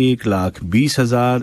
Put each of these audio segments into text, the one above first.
1,20,000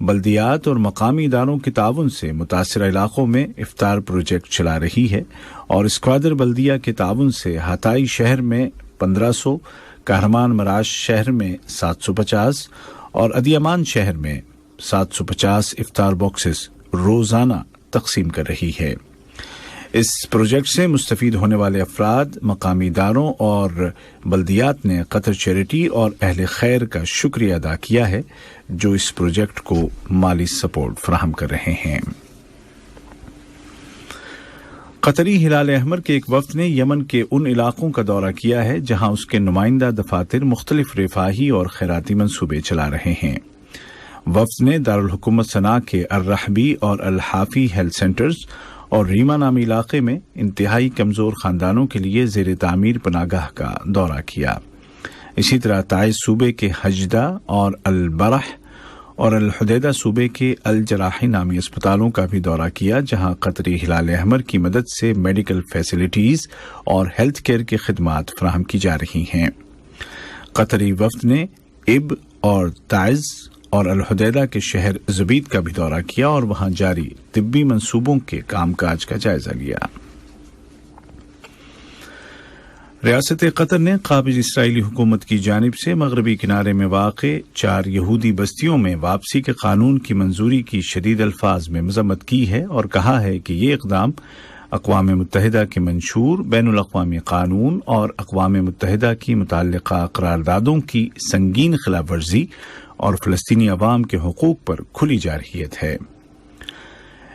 بلدیات اور مقامی اداروں کے تعاون سے متاثرہ علاقوں میں افطار پروجیکٹ چلا رہی ہے اور اسکوادر بلدیہ کے تعاون سے ہاتائی شہر میں 1500، کہرمان مراش شہر میں 750 اور ادیمان شہر میں 750 افطار باکسز روزانہ تقسیم کر رہی ہے۔ اس پروجیکٹ سے مستفید ہونے والے افراد، مقامی اداروں اور بلدیات نے قطر چیریٹی اور اہل خیر کا شکریہ ادا کیا ہے جو اس پروجیکٹ کو مالی سپورٹ فراہم کر رہے ہیں۔ قطری ہلال احمر کے ایک وفد نے یمن کے ان علاقوں کا دورہ کیا ہے جہاں اس کے نمائندہ دفاتر مختلف رفاہی اور خیراتی منصوبے چلا رہے ہیں۔ وفد نے دارالحکومت صنعاء کے الرحبی اور الحافی ہیلتھ سینٹرز اور ریما نامی علاقے میں انتہائی کمزور خاندانوں کے لیے زیر تعمیر پناہگاہ کا دورہ کیا۔ اسی طرح تعز صوبے کے حجدہ اور البرح اور الحدیدہ صوبے کے الجراحی نامی اسپتالوں کا بھی دورہ کیا جہاں قطری ہلال احمر کی مدد سے میڈیکل فیسلٹیز اور ہیلتھ کیئر کی خدمات فراہم کی جا رہی ہیں۔ قطری وفد نے اب اور تعز اور الحدیدہ کے شہر زبید کا بھی دورہ کیا اور وہاں جاری طبی منصوبوں کے کام کاج کا جائزہ لیا۔ ریاست قطر نے قابض اسرائیلی حکومت کی جانب سے مغربی کنارے میں واقع 4 یہودی بستیوں میں واپسی کے قانون کی منظوری کی شدید الفاظ میں مذمت کی ہے اور کہا ہے کہ یہ اقدام اقوام متحدہ کے منشور بین الاقوامی قانون اور اقوام متحدہ کی متعلقہ قراردادوں کی سنگین خلاف ورزی اور فلسطینی عوام کے حقوق پر کھلی جارحیت ہے۔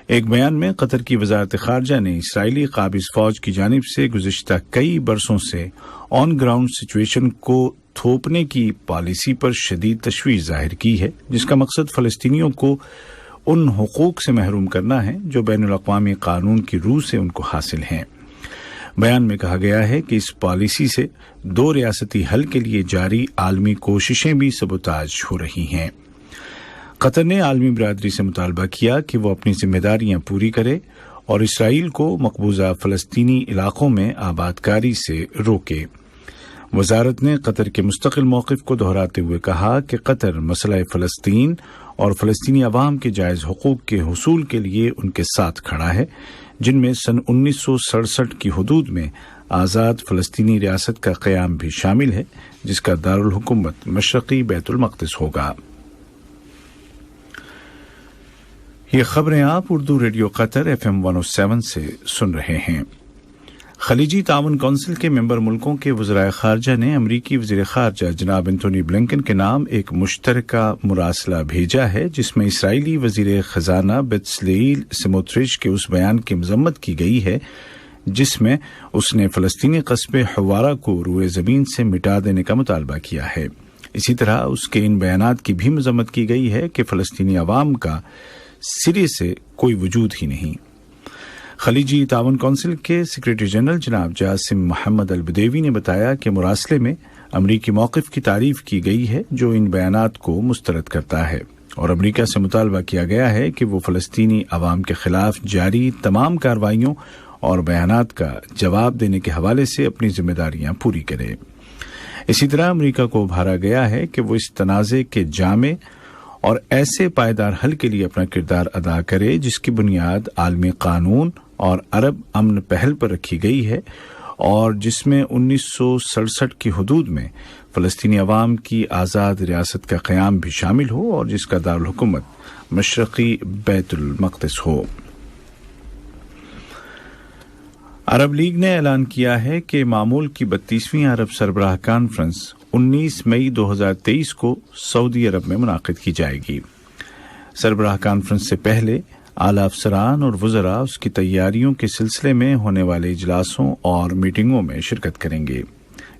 ایک بیان میں قطر کی وزارت خارجہ نے اسرائیلی قابض فوج کی جانب سے گزشتہ کئی برسوں سے آن گراؤنڈ سچویشن کو تھوپنے کی پالیسی پر شدید تشویش ظاہر کی ہے جس کا مقصد فلسطینیوں کو ان حقوق سے محروم کرنا ہے جو بین الاقوامی قانون کی روح سے ان کو حاصل ہیں۔ بیان میں کہا گیا ہے کہ اس پالیسی سے 2 ریاستی حل کے لیے جاری عالمی کوششیں بھی سبوتاژ ہو رہی ہیں۔ قطر نے عالمی برادری سے مطالبہ کیا کہ وہ اپنی ذمہ داریاں پوری کرے اور اسرائیل کو مقبوضہ فلسطینی علاقوں میں آبادکاری سے روکے۔ وزارت نے قطر کے مستقل موقف کو دہراتے ہوئے کہا کہ قطر مسئلہ فلسطین اور فلسطینی عوام کے جائز حقوق کے حصول کے لیے ان کے ساتھ کھڑا ہے، جن میں سن 1967 کی حدود میں آزاد فلسطینی ریاست کا قیام بھی شامل ہے جس کا دارالحکومت مشرقی بیت المقدس ہوگا۔ یہ خبریں آپ اردو ریڈیو قطر FM 107 سے سن رہے ہیں۔ خلیجی تعاون کونسل کے ممبر ملکوں کے وزرائے خارجہ نے امریکی وزیر خارجہ جناب انتونی بلنکن کے نام ایک مشترکہ مراسلہ بھیجا ہے جس میں اسرائیلی وزیر خزانہ بتسلیل سموٹرچ کے اس بیان کی مذمت کی گئی ہے جس میں اس نے فلسطینی قصبے حوارہ کو روئے زمین سے مٹا دینے کا مطالبہ کیا ہے۔ اسی طرح اس کے ان بیانات کی بھی مذمت کی گئی ہے کہ فلسطینی عوام کا سرے سے کوئی وجود ہی نہیں۔ خلیجی تعاون کونسل کے سیکریٹری جنرل جناب جاسم محمد البدیوی نے بتایا کہ مراسلے میں امریکی موقف کی تعریف کی گئی ہے جو ان بیانات کو مسترد کرتا ہے اور امریکہ سے مطالبہ کیا گیا ہے کہ وہ فلسطینی عوام کے خلاف جاری تمام کارروائیوں اور بیانات کا جواب دینے کے حوالے سے اپنی ذمہ داریاں پوری کرے۔ اسی طرح امریکہ کو ابھارا گیا ہے کہ وہ اس تنازع کے جامع اور ایسے پائیدار حل کے لیے اپنا کردار ادا کرے جس کی بنیاد عالمی قانون اور عرب امن پہل پر رکھی گئی ہے اور جس میں 1967 کی حدود میں فلسطینی عوام کی آزاد ریاست کا قیام بھی شامل ہو اور جس کا دارالحکومت مشرقی بیت المقدس ہو۔ عرب لیگ نے اعلان کیا ہے کہ معمول کی 32ویں عرب سربراہ کانفرنس 19 مئی 2023 کو سعودی عرب میں منعقد کی جائے گی۔ سربراہ کانفرنس سے پہلے اعلیٰ افسران اور وزراء اس کی تیاریوں کے سلسلے میں ہونے والے اجلاسوں اور میٹنگوں میں شرکت کریں گے۔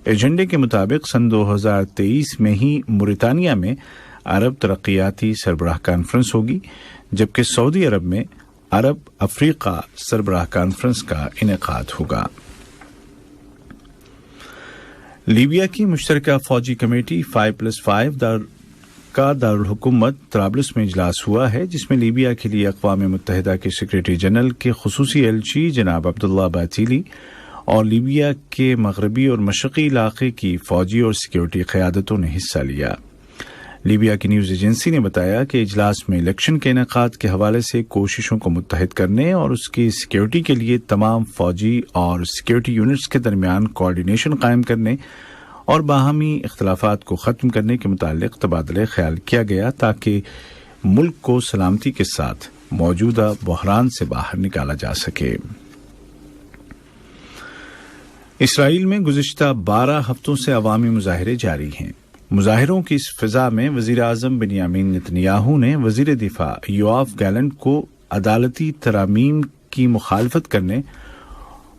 ایجنڈے کے مطابق سن 2023 میں ہی موریتانیہ میں عرب ترقیاتی سربراہ کانفرنس ہوگی جبکہ سعودی عرب میں عرب افریقہ سربراہ کانفرنس کا انعقاد ہوگا۔ لیبیا کی مشترکہ فوجی کمیٹی 5+5 کا دارالحکومت طرابلس میں اجلاس ہوا ہے جس میں لیبیا کے لیے اقوام متحدہ کے سیکریٹری جنرل کے خصوصی ایلچی جناب عبداللہ باتیلی اور لیبیا کے مغربی اور مشرقی علاقے کی فوجی اور سیکیورٹی قیادتوں نے حصہ لیا۔ لیبیا کی نیوز ایجنسی نے بتایا کہ اجلاس میں الیکشن کے انعقاد کے حوالے سے کوششوں کو متحد کرنے اور اس کی سیکیورٹی کے لیے تمام فوجی اور سیکیورٹی یونٹس کے درمیان کوارڈینیشن قائم کرنے اور باہمی اختلافات کو ختم کرنے کے متعلق تبادلہ خیال کیا گیا تاکہ ملک کو سلامتی کے ساتھ موجودہ بحران سے باہر نکالا جا سکے۔ اسرائیل میں گزشتہ 12 ہفتوں سے عوامی مظاہرے جاری ہیں۔ مظاہروں کی اس فضا میں وزیر اعظم بنیامین نتنیاہو نے وزیر دفاع یوآف گالنٹ کو عدالتی ترامیم کی مخالفت کرنے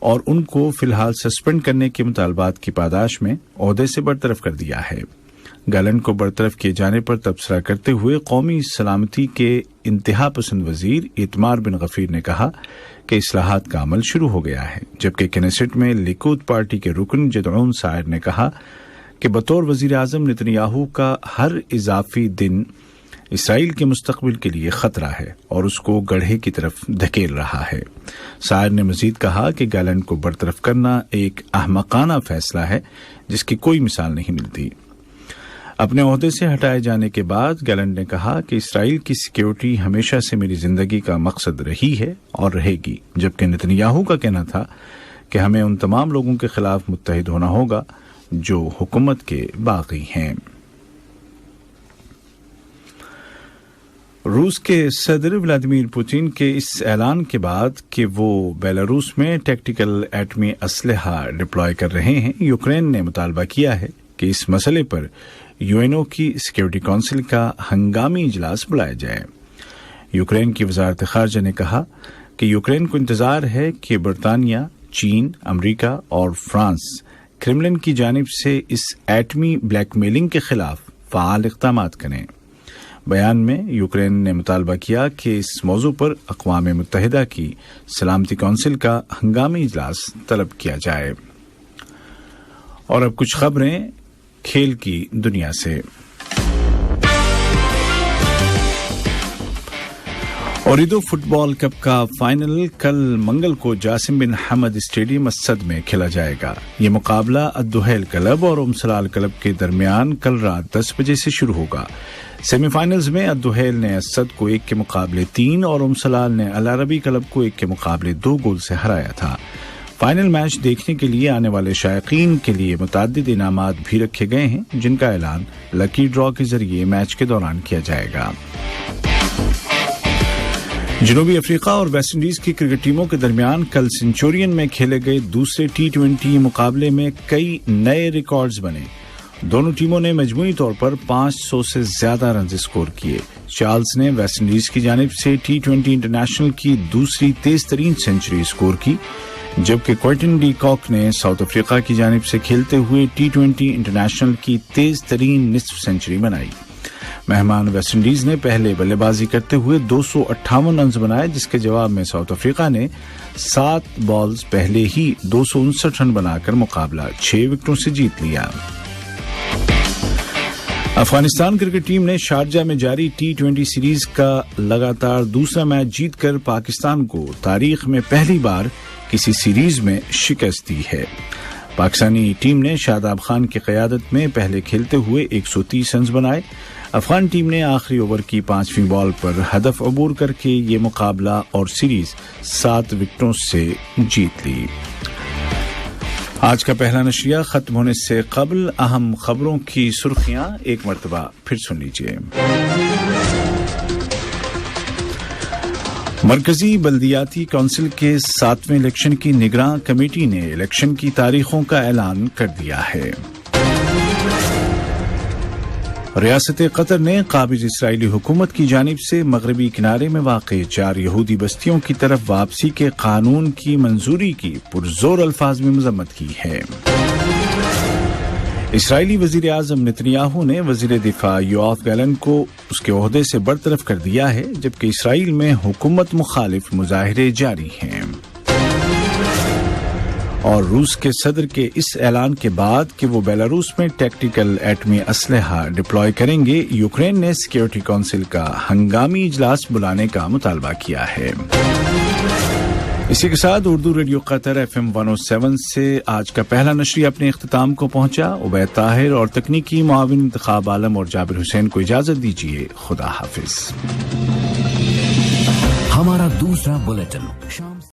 اور ان کو فی الحال سسپینڈ کرنے کے مطالبات کی پاداش میں عہدے سے برطرف کر دیا ہے۔ گالنٹ کو برطرف کیے جانے پر تبصرہ کرتے ہوئے قومی سلامتی کے انتہا پسند وزیر ایتمار بن غفیر نے کہا کہ اصلاحات کا عمل شروع ہو گیا ہے، جبکہ کنیسٹ میں لیکود پارٹی کے رکن جدعون سائر نے کہا کہ بطور وزیر اعظم نتنیاہو کا ہر اضافی دن اسرائیل کے مستقبل کے لیے خطرہ ہے اور اس کو گڑھے کی طرف دھکیل رہا ہے۔ سائر نے مزید کہا کہ گالنٹ کو برطرف کرنا ایک احمقانہ فیصلہ ہے جس کی کوئی مثال نہیں ملتی۔ اپنے عہدے سے ہٹائے جانے کے بعد گالنٹ نے کہا کہ اسرائیل کی سیکیورٹی ہمیشہ سے میری زندگی کا مقصد رہی ہے اور رہے گی، جبکہ نتنیاہو کا کہنا تھا کہ ہمیں ان تمام لوگوں کے خلاف متحد ہونا ہوگا جو حکومت کے باغی ہیں۔ روس کے صدر ولادیمیر پوتین کے اس اعلان کے بعد کہ وہ بیلاروس میں ٹیکٹیکل ایٹمی اسلحہ ڈپلوائے کر رہے ہیں، یوکرین نے مطالبہ کیا ہے کہ اس مسئلے پر UN کی سیکیورٹی کونسل کا ہنگامی اجلاس بلایا جائے۔ یوکرین کی وزارت خارجہ نے کہا کہ یوکرین کو انتظار ہے کہ برطانیہ، چین، امریکہ اور فرانس کرملن کی جانب سے اس ایٹمی بلیک میلنگ کے خلاف فعال اقدامات کریں۔ بیان میں یوکرین نے مطالبہ کیا کہ اس موضوع پر اقوام متحدہ کی سلامتی کونسل کا ہنگامی اجلاس طلب کیا جائے۔ اور اب کچھ خبریں کھیل کی دنیا سے۔ اوریدو فٹ بال کپ کا فائنل کل منگل کو جاسم بن حمد اسٹیڈیم اسد میں کھیلا جائے گا۔ یہ مقابلہ الدحیل کلب اور سلال کلب کے درمیان کل رات 10 بجے سے شروع ہوگا۔ سیمی فائنلز میں الدحیل نے اسد کو 1 کے مقابلے 3 اور سلال نے العربی کلب کو 1 کے مقابلے 2 گول سے ہرایا تھا۔ فائنل میچ دیکھنے کے لیے آنے والے شائقین کے لیے متعدد انعامات بھی رکھے گئے ہیں، جن کا اعلان لکی ڈرا کے ذریعے میچ کے دوران کیا جائے گا۔ جنوبی افریقہ اور ویسٹ انڈیز کی کرکٹ ٹیموں کے درمیان کل سنچورین میں کھیلے گئے دوسرے T20 مقابلے میں کئی نئے ریکارڈز بنے۔ دونوں ٹیموں نے مجموعی طور پر 500 سے زیادہ رنز اسکور کیے۔ چارلز نے ویسٹ انڈیز کی جانب سے T20 انٹرنیشنل کی دوسری تیز ترین سنچری اسکور کی، جبکہ کوئنٹن ڈی کاک نے ساؤتھ افریقہ کی جانب سے کھیلتے ہوئے T20 انٹرنیشنل کی تیز ترین نصف سنچری بنائی۔ مہمان ویسٹ انڈیز نے پہلے بلے بازی کرتے ہوئے 258 رنز بنائے، جس کے جواب میں ساؤتھ افریقہ نے 7 بالز پہلے ہی 259 رن بنا کر مقابلہ 6 وکٹوں سے جیت لیا۔ افغانستان کرکٹ ٹیم نے شارجہ میں جاری T20 سیریز کا لگاتار دوسرا میچ جیت کر پاکستان کو تاریخ میں پہلی بار کسی سیریز میں شکست دی ہے۔ پاکستانی ٹیم نے شاداب خان کی قیادت میں پہلے کھیلتے ہوئے 130 رنز بنائے۔ افغان ٹیم نے آخری اوور کی 5ویں بال پر ہدف عبور کر کے یہ مقابلہ اور سیریز 7 وکٹوں سے جیت لی۔ آج کا پہلا نشریہ ختم ہونے سے قبل اہم خبروں کی سرخیاں ایک مرتبہ پھر سن لیجیے۔ مرکزی بلدیاتی کونسل کے 7ویں الیکشن کی نگراں کمیٹی نے الیکشن کی تاریخوں کا اعلان کر دیا ہے۔ ریاست قطر نے قابض اسرائیلی حکومت کی جانب سے مغربی کنارے میں واقع 4 یہودی بستیوں کی طرف واپسی کے قانون کی منظوری کی پرزور الفاظ میں مذمت کی ہے۔ اسرائیلی وزیر اعظم نتنیاہو نے وزیر دفاع یوآف گالنٹ کو اس کے عہدے سے برطرف کر دیا ہے، جبکہ اسرائیل میں حکومت مخالف مظاہرے جاری ہیں۔ اور روس کے صدر کے اس اعلان کے بعد کہ وہ بیلاروس میں ٹیکٹیکل ایٹمی اسلحہ ڈپلوائے کریں گے، یوکرین نے سیکیورٹی کونسل کا ہنگامی اجلاس بلانے کا مطالبہ کیا ہے۔ اسی کے ساتھ اردو ریڈیو قطر FM 107 سے آج کا پہلا نشریہ اپنے اختتام کو پہنچا. عبید طاہر اور تکنیکی معاون انتخاب عالم اور جابر حسین کو اجازت دیجیے. خدا حافظ. ہمارا دوسرا بلیٹن